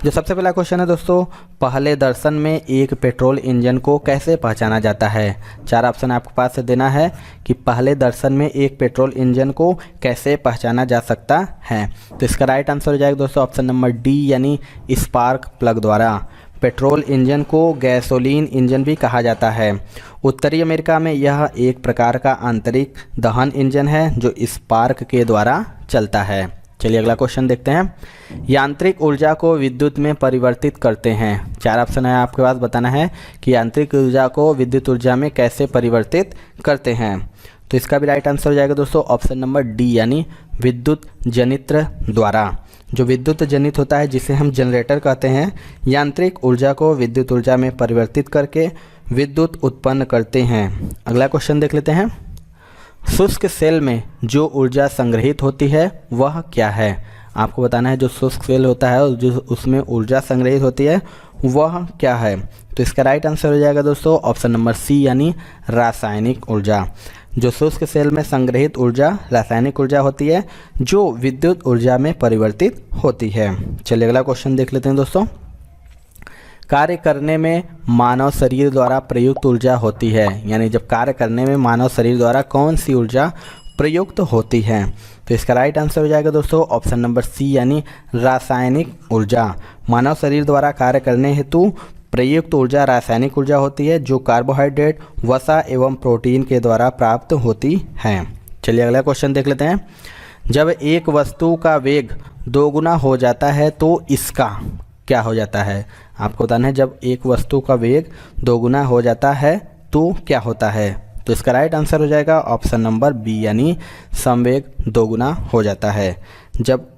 जो सबसे पहला क्वेश्चन है दोस्तों, पहले दर्शन में एक पेट्रोल इंजन को कैसे पहचाना जाता है। चार ऑप्शन आपके पास से देना है कि पहले दर्शन में एक पेट्रोल इंजन को कैसे पहचाना जा सकता है। तो इसका राइट आंसर हो जाएगा दोस्तों ऑप्शन नंबर डी यानी स्पार्क प्लग द्वारा। पेट्रोल इंजन को गैसोलीन इंजन भी कहा जाता है। उत्तरी अमेरिका में यह एक प्रकार का आंतरिक दहन इंजन है जो स्पार्क के द्वारा चलता है। चलिए अगला क्वेश्चन देखते हैं। यांत्रिक ऊर्जा को विद्युत में परिवर्तित करते हैं। चार ऑप्शन है आपके पास, बताना है कि यांत्रिक ऊर्जा को विद्युत ऊर्जा में कैसे परिवर्तित करते हैं। तो इसका भी राइट आंसर हो जाएगा दोस्तों ऑप्शन नंबर डी यानी विद्युत जनित्र द्वारा। जो विद्युत जनित होता है जिसे हम जनरेटर कहते हैं, यांत्रिक ऊर्जा को विद्युत ऊर्जा में परिवर्तित करके विद्युत उत्पन्न करते हैं। अगला क्वेश्चन देख लेते हैं। शुष्क सेल में जो ऊर्जा संग्रहित होती है वह क्या है। आपको बताना है जो शुष्क सेल होता है और जो उसमें ऊर्जा संग्रहित होती है वह क्या है। तो इसका राइट आंसर हो जाएगा दोस्तों ऑप्शन नंबर सी यानी रासायनिक ऊर्जा। जो शुष्क सेल में संग्रहित ऊर्जा रासायनिक ऊर्जा होती है जो विद्युत ऊर्जा में परिवर्तित होती है। चलिए अगला क्वेश्चन देख लेते हैं दोस्तों। कार्य करने में मानव शरीर द्वारा प्रयुक्त ऊर्जा होती है, यानी जब कार्य करने में मानव शरीर द्वारा कौन सी ऊर्जा प्रयुक्त होती है। तो इसका राइट आंसर हो जाएगा दोस्तों ऑप्शन नंबर सी यानी रासायनिक ऊर्जा। मानव शरीर द्वारा कार्य करने हेतु प्रयुक्त ऊर्जा रासायनिक ऊर्जा होती है जो कार्बोहाइड्रेट, वसा एवं प्रोटीन के द्वारा प्राप्त होती है। चलिए अगला क्वेश्चन देख लेते हैं। जब एक वस्तु का वेग दोगुना हो जाता है तो इसका क्या हो जाता है। आपको बताना है जब एक वस्तु का वेग दोगुना हो जाता है तो क्या होता है। तो इसका राइट आंसर हो जाएगा ऑप्शन नंबर बी यानी संवेग दोगुना हो जाता है। जब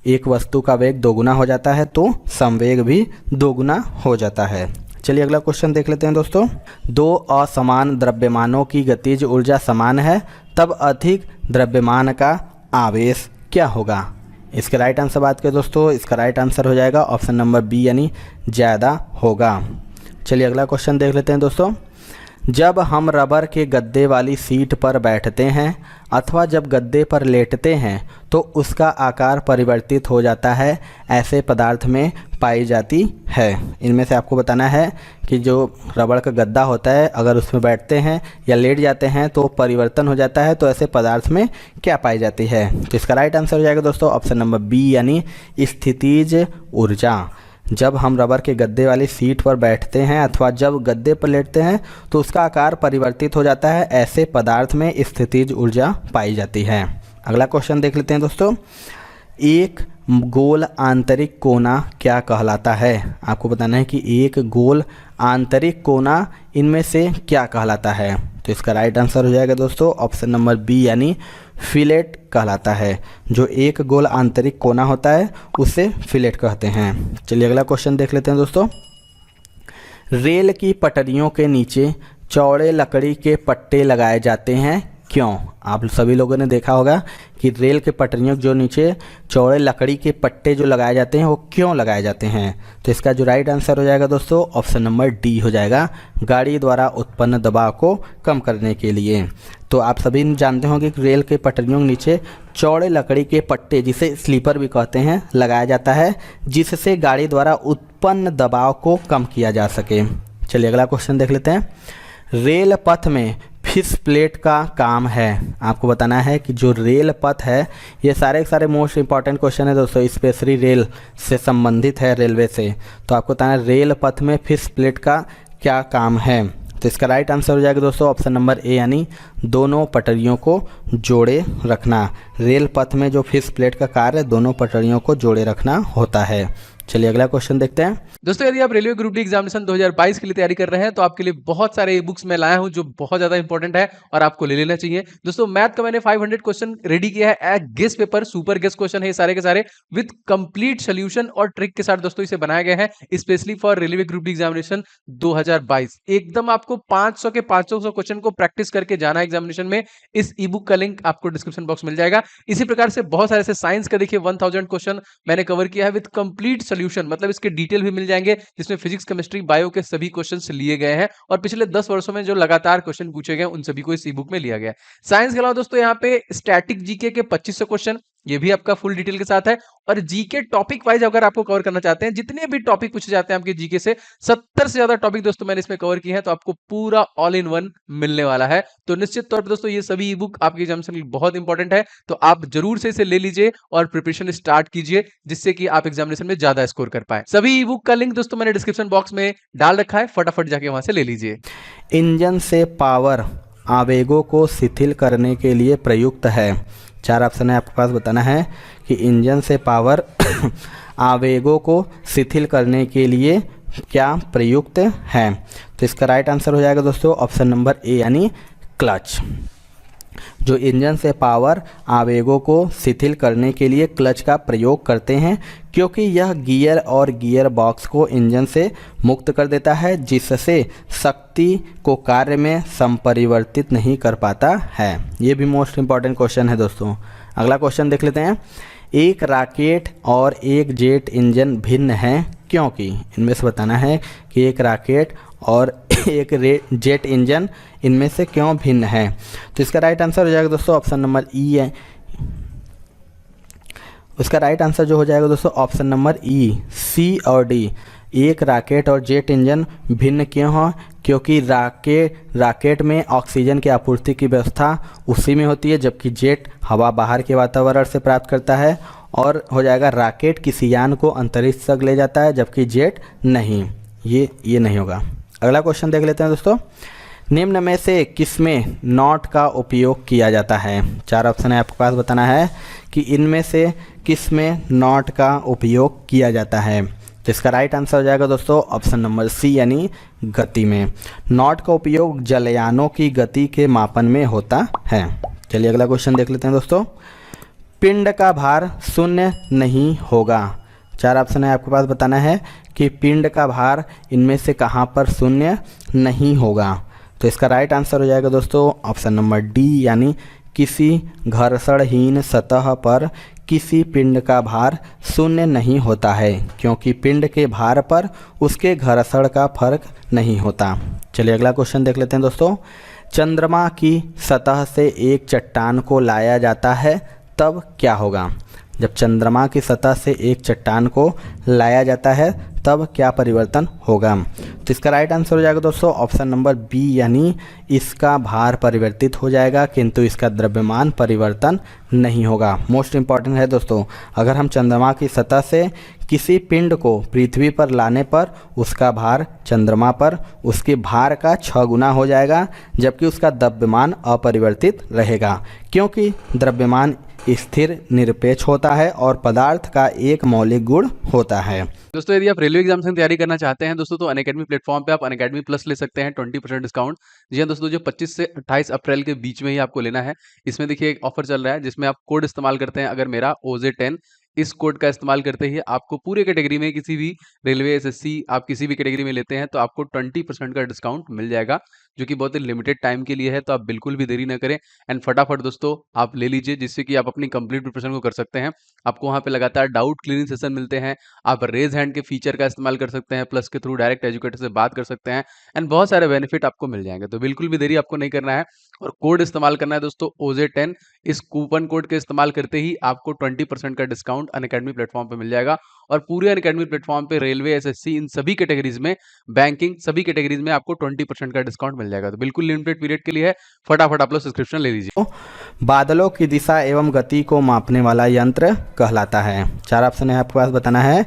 एक वस्तु का वेग दोगुना हो जाता है तो संवेग भी दोगुना हो जाता है। चलिए अगला क्वेश्चन देख लेते हैं दोस्तों। दो असमान द्रव्यमानों की गतिज ऊर्जा समान है तब अधिक द्रव्यमान का आवेश क्या होगा। इसका राइट आंसर बात करें दोस्तों, इसका राइट आंसर हो जाएगा ऑप्शन नंबर बी यानी ज़्यादा होगा। चलिए अगला क्वेश्चन देख लेते हैं दोस्तों। जब हम रबर के गद्दे वाली सीट पर बैठते हैं अथवा जब गद्दे पर लेटते हैं तो उसका आकार परिवर्तित हो जाता है, ऐसे पदार्थ में पाई जाती है। इनमें से आपको बताना है कि जो रबड़ का गद्दा होता है अगर उसमें बैठते हैं या लेट जाते हैं तो परिवर्तन हो जाता है, तो ऐसे पदार्थ में क्या पाई जाती है। तो इसका राइट आंसर हो जाएगा दोस्तों ऑप्शन नंबर बी यानी स्थितिज ऊर्जा। जब हम रबर के गद्दे वाली सीट पर बैठते हैं अथवा जब गद्दे पर लेटते हैं तो उसका आकार परिवर्तित हो जाता है, ऐसे पदार्थ में स्थितिज ऊर्जा पाई जाती है। अगला क्वेश्चन देख लेते हैं दोस्तों। एक गोल आंतरिक कोना क्या कहलाता है। आपको बताना है कि एक गोल आंतरिक कोना इनमें से क्या कहलाता है। तो इसका राइट आंसर हो जाएगा दोस्तों ऑप्शन नंबर बी यानी फिलेट कहलाता है। जो एक गोल आंतरिक कोना होता है उसे फिलेट कहते हैं। चलिए अगला क्वेश्चन देख लेते हैं दोस्तों। रेल की पटरियों के नीचे चौड़े लकड़ी के पट्टे लगाए जाते हैं, क्यों। आप सभी लोगों ने देखा होगा कि रेल के पटरियों जो नीचे चौड़े लकड़ी के पट्टे जो लगाए जाते हैं वो क्यों लगाए जाते हैं। तो इसका जो राइट आंसर हो जाएगा दोस्तों ऑप्शन नंबर डी हो जाएगा, गाड़ी द्वारा उत्पन्न दबाव को कम करने के लिए। तो आप सभी जानते होंगे कि रेल के पटरियों के नीचे चौड़े लकड़ी के पट्टे जिसे स्लीपर भी कहते हैं लगाया जाता है, जिससे गाड़ी द्वारा उत्पन्न दबाव को कम किया जा सके। चलिए अगला क्वेश्चन देख लेते हैं। रेल पथ में फिश प्लेट का काम है। आपको बताना है कि जो रेल पथ है, ये सारे के सारे मोस्ट इंपॉर्टेंट क्वेश्चन है दोस्तों, स्पेशली रेल से संबंधित है, रेलवे से। तो आपको बताना है रेल पथ में फिश प्लेट का क्या काम है। तो इसका राइट आंसर हो जाएगा दोस्तों ऑप्शन नंबर ए यानी दोनों पटरियों को जोड़े रखना। रेल पथ में जो फिश प्लेट का कार्य दोनों पटरियों को जोड़े रखना होता है। चलिए अगला क्वेश्चन देखते हैं। दोस्तों यदि आप रेलवे ग्रुप डी एग्जामिनेशन 2022 के लिए तैयारी कर रहे हैं तो आपके लिए बहुत सारे ई बुक्स मैं लाया हूं जो बहुत ज्यादा इंपॉर्टेंट है और आपको ले लेना चाहिए। दोस्तों मैथ का मैंने 500 क्वेश्चन रेडी किया है, guess paper, super guess question है सारे के सारे विद कंप्लीट सोल्यूशन और ट्रिक के साथ दोस्तों इसे बनाया गया है specially for railway group D examination 2022। एकदम आपको 500 के 500 क्वेश्चन को प्रैक्टिस करके जाना है एग्जामिनेशन में। इस ई बुक का लिंक आपको डिस्क्रिप्शन बॉक्स मिल जाएगा। इसी प्रकार से बहुत सारे साइंस का देखिए 1000 क्वेश्चन मैंने कवर किया है विद कंप्लीट सोल्यूशन, मतलब इसके डिटेल भी मिल जाएंगे जिसमें फिजिक्स, केमिस्ट्री, बायो के सभी क्वेश्चंस लिए गए हैं और पिछले 10 वर्षों में जो लगातार क्वेश्चन पूछे गए उन सभी को इस ई बुक में लिया गया है। साइंस के अलावा दोस्तों यहाँ पे स्टैटिक जीके के 2500 क्वेश्चन, ये भी आपका फुल डिटेल के साथ है। और जीके टॉपिक वाइज अगर आपको कवर करना चाहते हैं, जितने भी टॉपिक पूछे जाते हैं आपके जीके से, 70 से ज्यादा टॉपिक दोस्तों मैंने इसमें कवर किए हैं, तो आपको पूरा ऑल इन वन मिलने वाला है। तो निश्चित तौर पर दोस्तों ये सभी ई बुक आपके एग्जामिनेशन के लिए बहुत इंपॉर्टेंट है, तो आप जरूर से इसे ले लीजिए और प्रिपरेशन स्टार्ट कीजिए, जिससे कि आप एग्जामिनेशन में ज्यादा स्कोर कर पाए। सभी ई बुक का लिंक दोस्तों मैंने डिस्क्रिप्शन बॉक्स में डाल रखा है, फटाफट जाके वहां से ले लीजिए। इंजन से पावर आवेगों को शिथिल करने के लिए प्रयुक्त है। 4 ऑप्शन है आपके पास, बताना है कि इंजन से पावर आवेगों को शिथिल करने के लिए क्या प्रयुक्त है। तो इसका राइट आंसर हो जाएगा दोस्तों ऑप्शन नंबर ए यानी क्लच। जो इंजन से पावर आवेगों को शिथिल करने के लिए क्लच का प्रयोग करते हैं, क्योंकि यह गियर और गियर बॉक्स को इंजन से मुक्त कर देता है, जिससे शक्ति को कार्य में संपरिवर्तित नहीं कर पाता है। ये भी मोस्ट इंपॉर्टेंट क्वेश्चन है दोस्तों। अगला क्वेश्चन देख लेते हैं। एक रॉकेट और एक जेट इंजन भिन्न हैं क्योंकि, इनमें से बताना है कि एक रॉकेट और एक जेट इंजन इनमें से क्यों भिन्न है। तो इसका राइट आंसर हो जाएगा दोस्तों ऑप्शन नंबर ई है। उसका राइट आंसर जो हो जाएगा दोस्तों ऑप्शन नंबर ई, सी और डी। एक रॉकेट और जेट इंजन भिन्न क्यों हो, क्योंकि रॉकेट में ऑक्सीजन की आपूर्ति की व्यवस्था उसी में होती है, जबकि जेट हवा बाहर के वातावरण से प्राप्त करता है। और हो जाएगा रॉकेट किसी यान को अंतरिक्ष तक ले जाता है, जबकि जेट नहीं। ये नहीं होगा। अगला क्वेश्चन देख लेते हैं दोस्तों। निम्न में से किसमें नॉट का उपयोग किया जाता है। 4 ऑप्शन है आपके पास, बताना है कि इनमें से किसमें नॉट का उपयोग किया जाता है। तो इसका राइट आंसर हो जाएगा दोस्तों ऑप्शन नंबर सी यानी गति में। नॉट का उपयोग जलयानों की गति के मापन में होता है। चलिए अगला क्वेश्चन देख लेते हैं दोस्तों। पिंड का भार शून्य नहीं होगा। 4 ऑप्शन है आपके पास, बताना है कि पिंड का भार इनमें से कहाँ पर शून्य नहीं होगा। तो इसका राइट आंसर हो जाएगा दोस्तों ऑप्शन नंबर डी यानी किसी घर्षणहीन सतह पर किसी पिंड का भार शून्य नहीं होता है, क्योंकि पिंड के भार पर उसके घर्षण का फर्क नहीं होता। चलिए अगला क्वेश्चन देख लेते हैं दोस्तों। चंद्रमा की सतह से एक चट्टान को लाया जाता है तब क्या होगा। जब चंद्रमा की सतह से एक चट्टान को लाया जाता है तब क्या परिवर्तन होगा। तो इसका राइट आंसर हो जाएगा दोस्तों ऑप्शन नंबर बी यानी इसका भार परिवर्तित हो जाएगा, किंतु इसका द्रव्यमान परिवर्तन नहीं होगा। मोस्ट इंपॉर्टेंट है दोस्तों, अगर हम चंद्रमा की सतह से किसी पिंड को पृथ्वी पर लाने पर उसका भार चंद्रमा पर उसके भार का 6 गुना हो जाएगा, जबकि उसका द्रव्यमान अपरिवर्तित रहेगा, क्योंकि द्रव्यमान स्थिर निरपेक्ष होता है और पदार्थ का एक मौलिक गुण होता है। दोस्तों यदि आप रेलवे एग्जाम की तैयारी करना चाहते हैं दोस्तों, तो अनअकैडमी प्लेटफॉर्म पे आप अनअकैडमी प्लस ले सकते हैं 20% डिस्काउंट। जी हाँ दोस्तों, जो 25 से 28 अप्रैल के बीच में ही आपको लेना है। इसमें देखिए एक ऑफर चल रहा है जिसमें आप कोड इस्तेमाल करते हैं, अगर मेरा OJ10 इस कोड का इस्तेमाल करते ही आपको पूरे कैटेगरी में किसी भी रेलवे SSC आप किसी भी कैटेगरी में लेते हैं तो आपको 20% का डिस्काउंट मिल जाएगा, जो कि बहुत ही लिमिटेड टाइम के लिए है। तो आप बिल्कुल भी देरी ना करें एंड फटाफट दोस्तों आप ले लीजिए, जिससे कि आप अपनी कंप्लीट प्रिपरेशन को कर सकते हैं। आपको वहाँ पे लगातार डाउट क्लियरिंग सेशन मिलते हैं, आप रेज हैंड के फीचर का इस्तेमाल कर सकते हैं, प्लस के थ्रू डायरेक्ट एजुकेटर से बात कर सकते हैं एंड बहुत सारे बेनिफिट आपको मिल जाएंगे। तो बिल्कुल भी देरी आपको नहीं करना है और कोड इस्तेमाल करना है दोस्तों OJ10। इस कूपन कोड के इस्तेमाल करते ही आपको 20% का डिस्काउंट अनअकैडमी प्लेटफॉर्म पे मिल जाएगा। और पूरे अनअकैडमी प्लेटफॉर्म पे रेलवे SSC इन सभी कैटेगरीज में, बैंकिंग सभी कैटेगरीज में आपको 20% का डिस्काउंट मिल जाएगा। तो बिल्कुल लिमिटेड पीरियड के लिए है, फटाफट आप लोग सब्सक्रिप्शन ले लीजिए। बादलों की दिशा एवं गति को मापने वाला यंत्र कहलाता है। 4 ऑप्शन है आपके पास, बताना है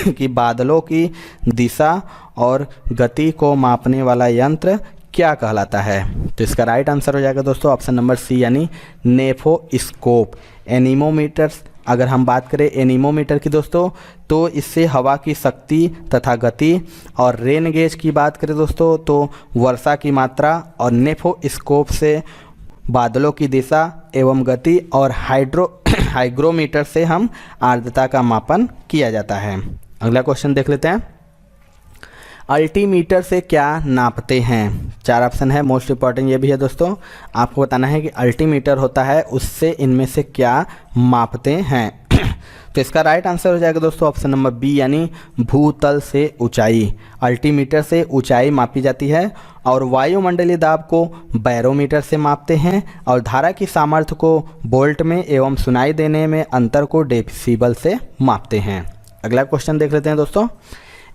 कि बादलों की दिशा और गति को मापने वाला यंत्र क्या कहलाता है। तो इसका राइट आंसर हो जाएगा दोस्तों ऑप्शन नंबर सी यानी नेफोस्कोप। एनीमोमीटर, अगर हम बात करें एनीमोमीटर की दोस्तों, तो इससे हवा की शक्ति तथा गति, और रेन गेज की बात करें दोस्तों तो वर्षा की मात्रा, और नेफोस्कोप से बादलों की दिशा एवं गति, और हाइग्रोमीटर से हम आर्द्रता का मापन किया जाता है। अगला क्वेश्चन देख लेते हैं। अल्टीमीटर से क्या नापते हैं। 4 ऑप्शन है, मोस्ट इंपॉर्टेंट ये भी है दोस्तों। आपको बताना है कि अल्टीमीटर होता है उससे इनमें से क्या मापते हैं। तो इसका राइट आंसर हो जाएगा दोस्तों ऑप्शन नंबर बी यानी भूतल से ऊंचाई। अल्टीमीटर से ऊंचाई मापी जाती है और वायुमंडलीय दाब को बैरोमीटर से मापते हैं और धारा की सामर्थ्य को वोल्ट में एवं सुनाई देने में अंतर को डेसिबल से मापते हैं। अगला क्वेश्चन देख लेते हैं दोस्तों।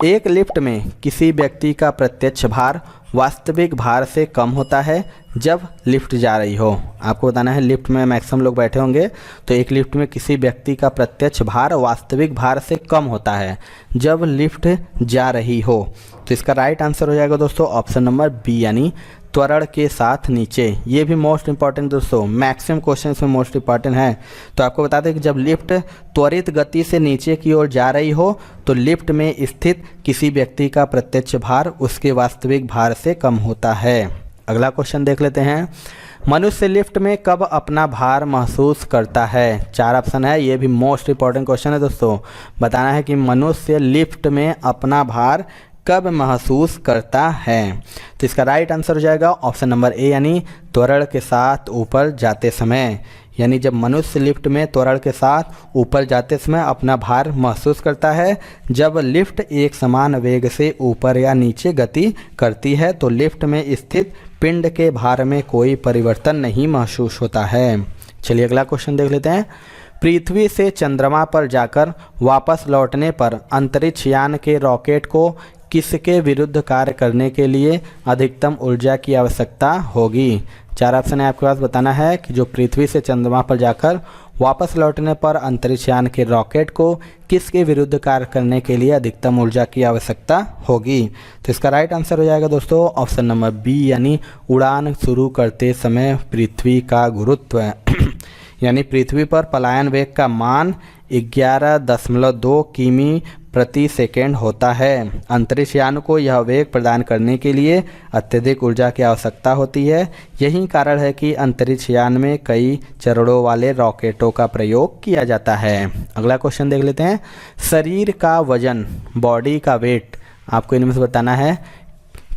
एक लिफ्ट में किसी व्यक्ति का प्रत्यक्ष भार वास्तविक भार से कम होता है जब लिफ्ट जा रही हो। आपको बताना है लिफ्ट में मैक्सिमम लोग बैठे होंगे, तो एक लिफ्ट में किसी व्यक्ति का प्रत्यक्ष भार वास्तविक भार से कम होता है जब लिफ्ट जा रही हो। तो इसका राइट आंसर हो जाएगा दोस्तों ऑप्शन नंबर बी यानी त्वरण के साथ नीचे। ये भी मोस्ट इंपॉर्टेंट दोस्तों, मैक्सिमम क्वेश्चन में मोस्ट इंपॉर्टेंट है। तो आपको बता दें कि जब लिफ्ट त्वरित गति से नीचे की ओर जा रही हो तो लिफ्ट में स्थित किसी व्यक्ति का प्रत्यक्ष भार उसके वास्तविक भार से कम होता है। अगला क्वेश्चन देख लेते हैं। मनुष्य लिफ्ट में कब अपना भार महसूस करता है? 4 ऑप्शन है, ये भी मोस्ट इंपॉर्टेंट क्वेश्चन है दोस्तों। बताना है कि मनुष्य लिफ्ट में अपना भार कब महसूस करता है। तो इसका राइट आंसर हो जाएगा ऑप्शन नंबर ए यानी त्वरण के साथ ऊपर जाते समय। यानी जब मनुष्य लिफ्ट में त्वरण के साथ ऊपर जाते समय अपना भार महसूस करता है। जब लिफ्ट एक समान वेग से ऊपर या नीचे गति करती है तो लिफ्ट में स्थित पिंड के भार में कोई परिवर्तन नहीं महसूस होता है। चलिए अगला क्वेश्चन देख लेते हैं। पृथ्वी से चंद्रमा पर जाकर वापस लौटने पर अंतरिक्ष यान के रॉकेट को किसके विरुद्ध कार्य करने के लिए अधिकतम ऊर्जा की आवश्यकता होगी? 4 ऑप्शन है आपके पास। बताना है कि जो पृथ्वी से चंद्रमा पर जाकर वापस लौटने पर अंतरिक्ष यान के रॉकेट को किसके विरुद्ध कार्य करने के लिए अधिकतम ऊर्जा की आवश्यकता होगी? तो इसका राइट आंसर हो जाएगा दोस्तों ऑप्शन नंबर बी यानी उड़ान शुरू करते समय पृथ्वी का गुरुत्व यानी पृथ्वी पर पलायन वेग का मान 11.2 किमी प्रति सेकेंड होता है। अंतरिक्ष यान को यह वेग प्रदान करने के लिए अत्यधिक ऊर्जा की आवश्यकता होती है। यही कारण है कि अंतरिक्ष यान में कई चरणों वाले रॉकेटों का प्रयोग किया जाता है। अगला क्वेश्चन देख लेते हैं। शरीर का वजन, बॉडी का वेट, आपको इनमें से बताना है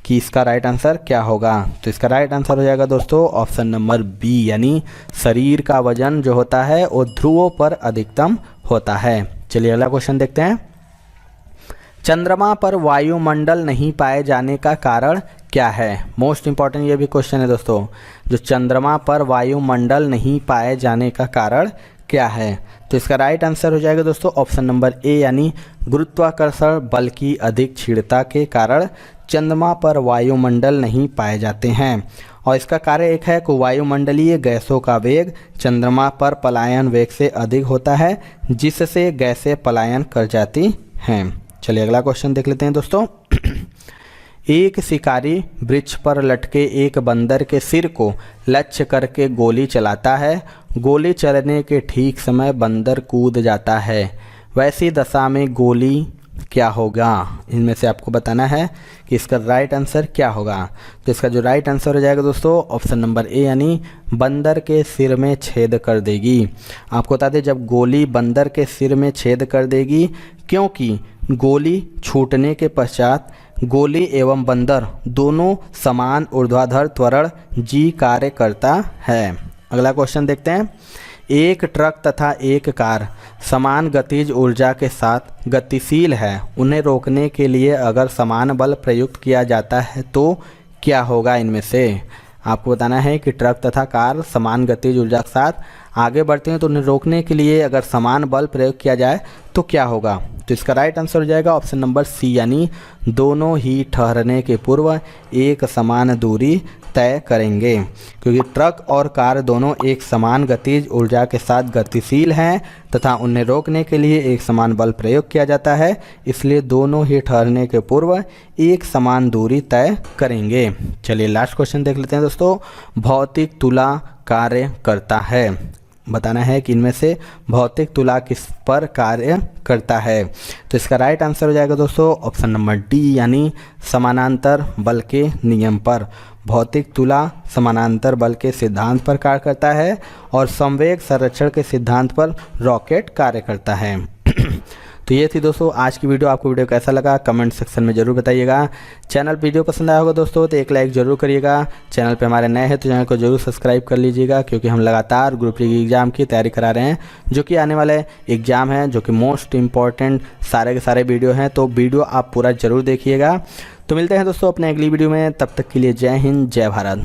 कि इसका राइट आंसर क्या होगा। तो इसका राइट आंसर हो जाएगा दोस्तों ऑप्शन नंबर बी यानी शरीर का वजन जो होता है वो ध्रुवों पर अधिकतम होता है। चलिए अगला क्वेश्चन देखते हैं। चंद्रमा पर वायुमंडल नहीं पाए जाने का कारण क्या है? मोस्ट इंपॉर्टेंट ये भी क्वेश्चन है दोस्तों। जो चंद्रमा पर वायुमंडल नहीं पाए जाने का कारण क्या है? तो इसका राइट आंसर हो जाएगा दोस्तों ऑप्शन नंबर ए यानी गुरुत्वाकर्षण बल की अधिक क्षीणता के कारण चंद्रमा पर वायुमंडल नहीं पाए जाते हैं। और इसका कार्य एक है कि वायुमंडलीय गैसों का वेग चंद्रमा पर पलायन वेग से अधिक होता है जिससे गैसें पलायन कर जाती हैं। चलिए अगला क्वेश्चन देख लेते हैं दोस्तों। एक शिकारी वृक्ष पर लटके एक बंदर के सिर को लक्ष्य करके गोली चलाता है। गोली चलने के ठीक समय बंदर कूद जाता है। वैसी दशा में गोली क्या होगा? इनमें से आपको बताना है कि इसका राइट आंसर क्या होगा। तो इसका जो राइट आंसर हो जाएगा दोस्तों ऑप्शन नंबर ए यानी बंदर के सिर में छेद कर देगी। आपको बता दें जब गोली बंदर के सिर में छेद कर देगी, क्योंकि गोली छूटने के पश्चात गोली एवं बंदर दोनों समान ऊर्ध्वाधर त्वरण जी कार्य करता है। अगला क्वेश्चन देखते हैं। एक ट्रक तथा एक कार समान गतिज ऊर्जा के साथ गतिशील है। उन्हें रोकने के लिए अगर समान बल प्रयुक्त किया जाता है तो क्या होगा? इनमें से आपको बताना है कि ट्रक तथा कार समान गतिज ऊर्जा के साथ आगे बढ़ते हैं तो उन्हें रोकने के लिए अगर समान बल प्रयोग किया जाए तो क्या होगा? तो इसका राइट आंसर हो जाएगा ऑप्शन नंबर सी यानी दोनों ही ठहरने के पूर्व एक समान दूरी तय करेंगे। क्योंकि ट्रक और कार दोनों एक समान गतिज ऊर्जा के साथ गतिशील हैं तथा उन्हें रोकने के लिए एक समान बल प्रयोग किया जाता है, इसलिए दोनों ही ठहरने के पूर्व एक समान दूरी तय करेंगे। चलिए लास्ट क्वेश्चन देख लेते हैं दोस्तों। भौतिक तुला कार्य करता है। बताना है कि इनमें से भौतिक तुला किस पर कार्य करता है। तो इसका राइट आंसर हो जाएगा दोस्तों ऑप्शन नंबर डी यानी समानांतर बल के नियम पर। भौतिक तुला समानांतर बल के सिद्धांत पर कार्य करता है और संवेग संरक्षण के सिद्धांत पर रॉकेट कार्य करता है। तो ये थी दोस्तों आज की वीडियो। आपको वीडियो कैसा लगा कमेंट सेक्शन में ज़रूर बताइएगा। चैनल वीडियो पसंद आया होगा दोस्तों तो एक लाइक ज़रूर करिएगा। चैनल पे हमारे नए हैं तो चैनल को ज़रूर सब्सक्राइब कर लीजिएगा, क्योंकि हम लगातार ग्रुप डी एग्ज़ाम की तैयारी करा रहे हैं, जो कि आने वाले एग्ज़ाम हैं, जो कि मोस्ट इम्पॉर्टेंट सारे के सारे वीडियो हैं। तो वीडियो आप पूरा ज़रूर देखिएगा। तो मिलते हैं दोस्तों अपने अगली वीडियो में, तब तक के लिए जय हिंद जय भारत।